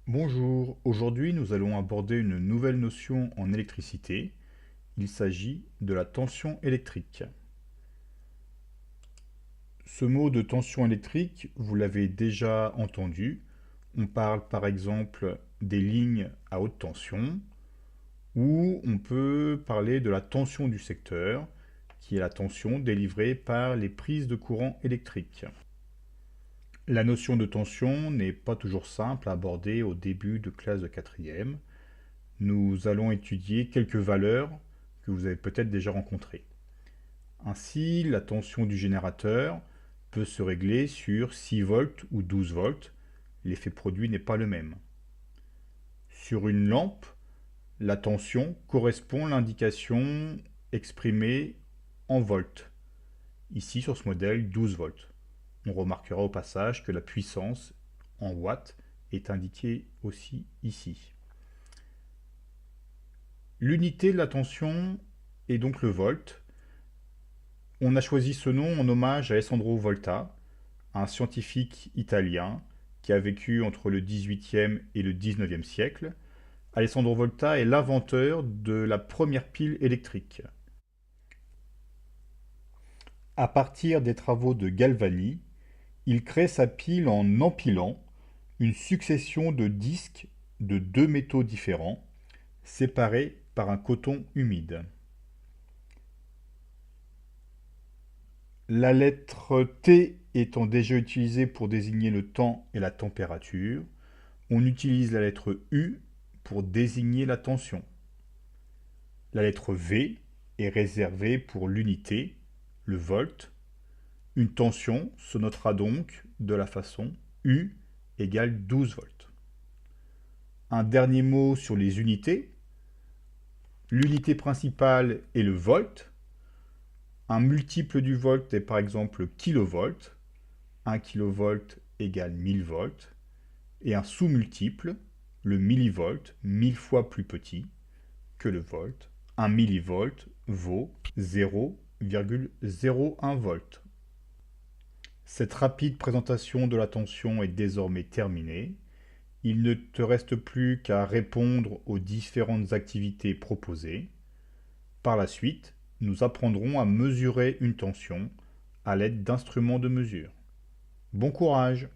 Bonjour, aujourd'hui nous allons aborder une nouvelle notion en électricité. Il s'agit de la tension électrique. Ce mot de tension électrique, vous l'avez déjà entendu. On parle par exemple des lignes à haute tension, ou on peut parler de la tension du secteur, qui est la tension délivrée par les prises de courant électrique. La notion de tension n'est pas toujours simple à aborder au début de classe de quatrième. Nous allons étudier quelques valeurs que vous avez peut-être déjà rencontrées. Ainsi, la tension du générateur peut se régler sur 6 volts ou 12 volts. L'effet produit n'est pas le même. Sur une lampe, la tension correspond à l'indication exprimée en volts. Ici, sur ce modèle, 12 volts. On remarquera au passage que la puissance en watts est indiquée aussi ici. L'unité de la tension est donc le volt. On a choisi ce nom en hommage à Alessandro Volta, un scientifique italien qui a vécu entre le XVIIIe et le XIXe siècle. Alessandro Volta est l'inventeur de la première pile électrique. À partir des travaux de Galvani, il crée sa pile en empilant une succession de disques de deux métaux différents, séparés par un coton humide. La lettre T étant déjà utilisée pour désigner le temps et la température, on utilise la lettre U pour désigner la tension. La lettre V est réservée pour l'unité, le volt. Une tension se notera donc de la façon U égale 12 volts. Un dernier mot sur les unités. L'unité principale est le volt. Un multiple du volt est par exemple kilovolt. 1 kV égale 1000 volts. Et un sous-multiple, le millivolt, 1000 fois plus petit que le volt. 1 millivolt vaut 0,01 volt. Cette rapide présentation de la tension est désormais terminée. Il ne te reste plus qu'à répondre aux différentes activités proposées. Par la suite, nous apprendrons à mesurer une tension à l'aide d'instruments de mesure. Bon courage!